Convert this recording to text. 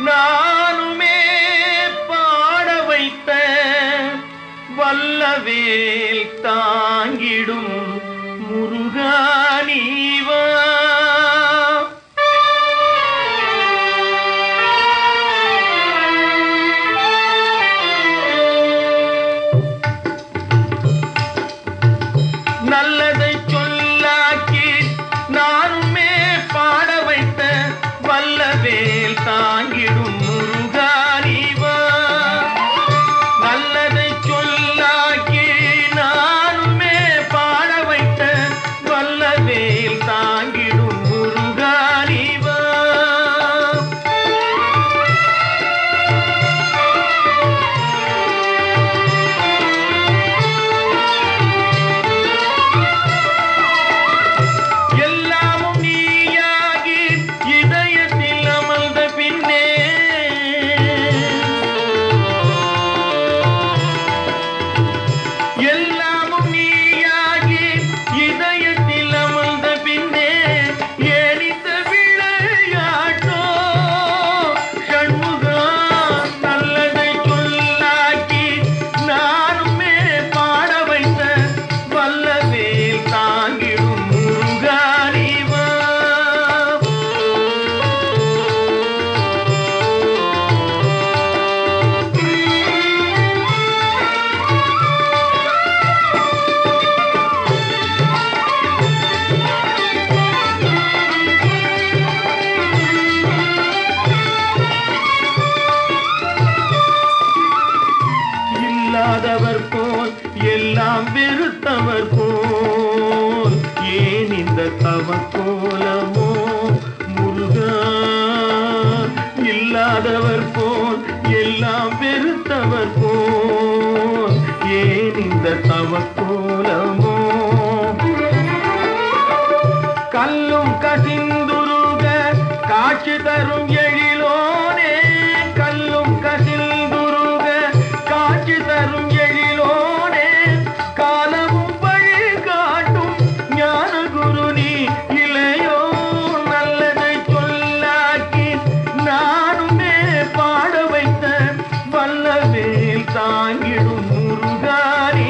நானுமே பாட வைத்த வல்லவேல் தாங்கிடும் முருகா நீவா. நல்லதை சொல்லாக்கி நானுமே பாட வைத்த வல்லவேல் தாங்கிடும் முருகா நீவா. நல்லதை சொல்லாக்கி நானுமே பாட வைத்த வல்லவேல் தாங்கிடும் முருகா நீவா. இல்லாதவர் போல் எல்லாம் வெறுத்தவர் போல் ஏன் இந்த தவக்கோலமோ முருகா. இல்லாதவர் போல் எல்லாம் வெறுத்தவர் போல் ஏன் இந்த தவக்கோலமோ. கல்லும் கசிந்துருக காட்சி தரும் எழிலோனே. கல்லும் கசிந்துருக காட்சி தரும் எழிலோனே. காலமும் வழி காட்டும் ஞான குரு நீ இளையோ. நல்லதை சொல்லாக்கி நானுமே பாட வைத்த வல்லவேல் தாங்கிடும் முருகா நீ.